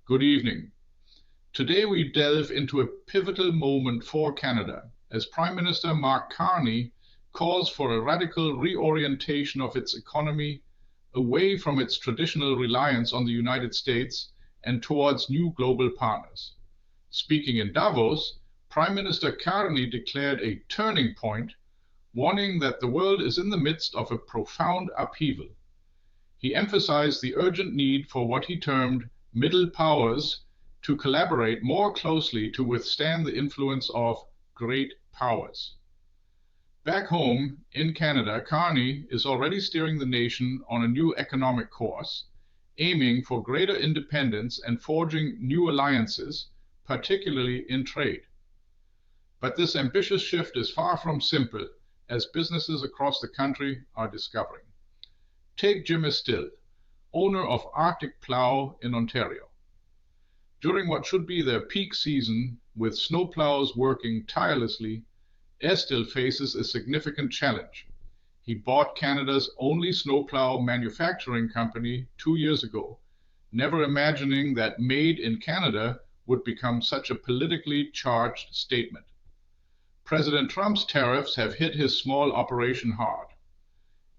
Good evening. Today we delve into a pivotal moment for Canada as Prime Minister Mark Carney calls for a radical reorientation of its economy away from its traditional reliance on the United States and towards new global partners. Speaking in Davos, Prime Minister Carney declared a turning point, warning that the world is in the midst of a profound upheaval. He emphasized the urgent need for what he termed middle powers to collaborate more closely to withstand the influence of great powers. Back home in Canada, Carney is already steering the nation on a new economic course, aiming for greater independence and forging new alliances, particularly in trade. But this ambitious shift is far from simple, as businesses across the country are discovering. Take Jim Estill, owner of Arctic Plow in Ontario. During what should be their peak season, with snowplows working tirelessly, Estill faces a significant challenge. He bought Canada's only snowplow manufacturing company 2 years ago, never imagining that made in Canada would become such a politically charged statement. President Trump's tariffs have hit his small operation hard.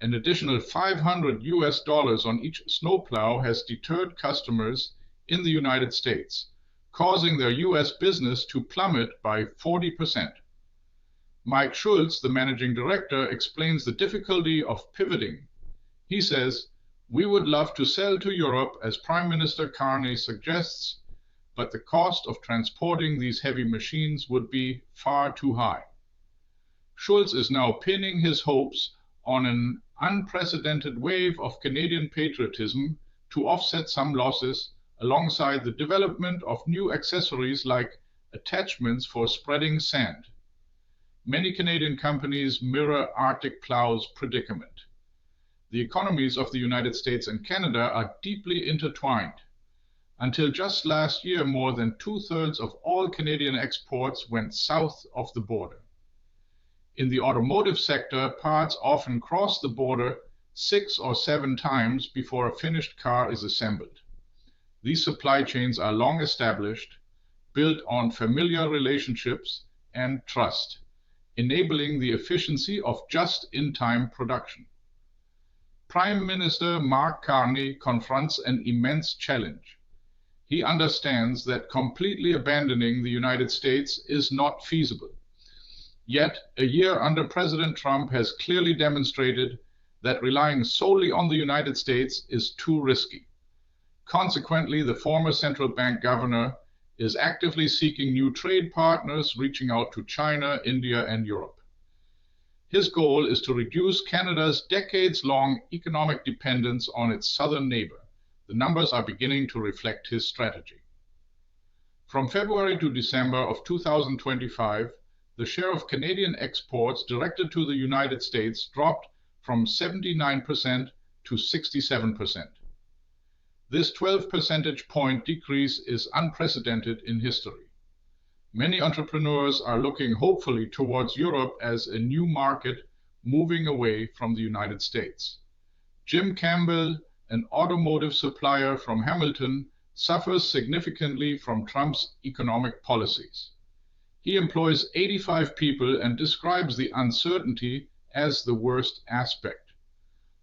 An additional $500 on each snowplow has deterred customers in the United States, causing their U.S. business to plummet by 40%. Mike Schultz, the managing director, explains the difficulty of pivoting. He says, "We would love to sell to Europe, as Prime Minister Carney suggests, but the cost of transporting these heavy machines would be far too high." Schultz is now pinning his hopes on an unprecedented wave of Canadian patriotism to offset some losses, alongside the development of new accessories like attachments for spreading sand. Many Canadian companies mirror Arctic Plow's predicament. The economies of the United States and Canada are deeply intertwined. Until just last year, more than 2/3 of all Canadian exports went south of the border. In the automotive sector, parts often cross the border 6 or 7 times before a finished car is assembled. These supply chains are long established, built on familiar relationships and trust, enabling the efficiency of just-in-time production. Prime Minister Mark Carney confronts an immense challenge. He understands that completely abandoning the United States is not feasible. Yet, a year under President Trump has clearly demonstrated that relying solely on the United States is too risky. Consequently, the former central bank governor is actively seeking new trade partners, reaching out to China, India, and Europe. His goal is to reduce Canada's decades-long economic dependence on its southern neighbor. The numbers are beginning to reflect his strategy. From February to December of 2025, the share of Canadian exports directed to the United States dropped from 79% to 67%. This 12 percentage point decrease is unprecedented in history. Many entrepreneurs are looking hopefully towards Europe as a new market, moving away from the United States. Jim Campbell, an automotive supplier from Hamilton, suffers significantly from Trump's economic policies. He employs 85 people and describes the uncertainty as the worst aspect.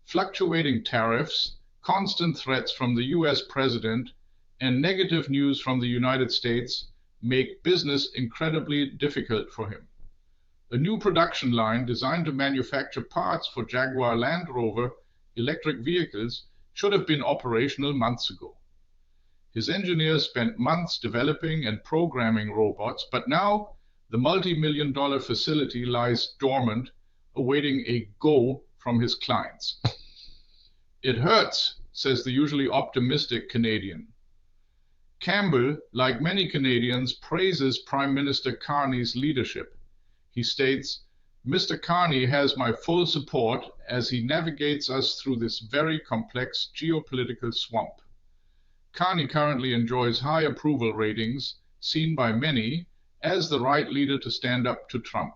Fluctuating tariffs, constant threats from the US president, and negative news from the United States make business incredibly difficult for him. A new production line designed to manufacture parts for Jaguar Land Rover electric vehicles should have been operational months ago. His engineers spent months developing and programming robots, but now the multi-million-dollar facility lies dormant, awaiting a go from his clients. "It hurts," says the usually optimistic Canadian. Campbell, like many Canadians, praises Prime Minister Carney's leadership. He states, "Mr. Carney has my full support as he navigates us through this very complex geopolitical swamp." Carney currently enjoys high approval ratings, seen by many as the right leader to stand up to Trump.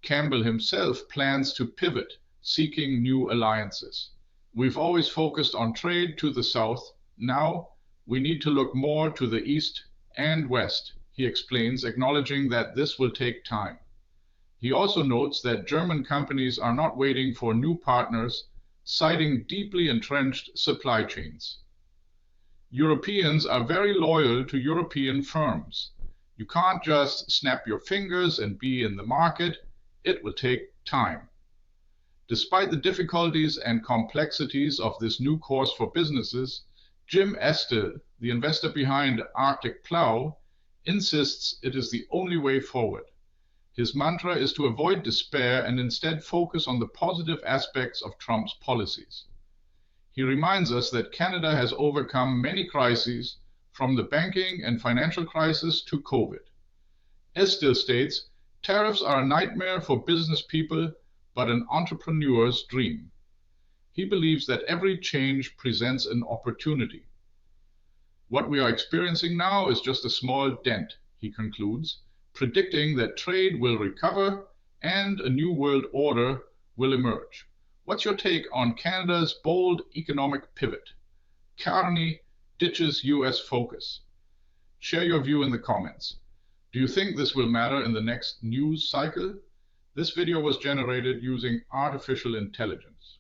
Campbell himself plans to pivot, seeking new alliances. "We've always focused on trade to the south. Now We need to look more to the east and west, he explains, acknowledging that this will take time. He also notes that German companies are not waiting for new partners, citing deeply entrenched supply chains. Europeans are very loyal to European firms. You can't just snap your fingers and be in the market. It will take time. Despite the difficulties and complexities of this new course for businesses, Jim Estel, the investor behind Arctic Plow, insists it is the only way forward. His mantra is to avoid despair and instead focus on the positive aspects of Trump's policies. He reminds us that Canada has overcome many crises, from the banking and financial crisis to COVID. Estel states, tariffs are a nightmare for business people, but an entrepreneur's dream. He believes that every change presents an opportunity. What we are experiencing now is just a small dent, he concludes, predicting that trade will recover and a new world order will emerge. What's your take on Canada's bold economic pivot? Carney ditches US focus. Share your view in the comments. Do you think this will matter in the next news cycle? This video was generated using artificial intelligence.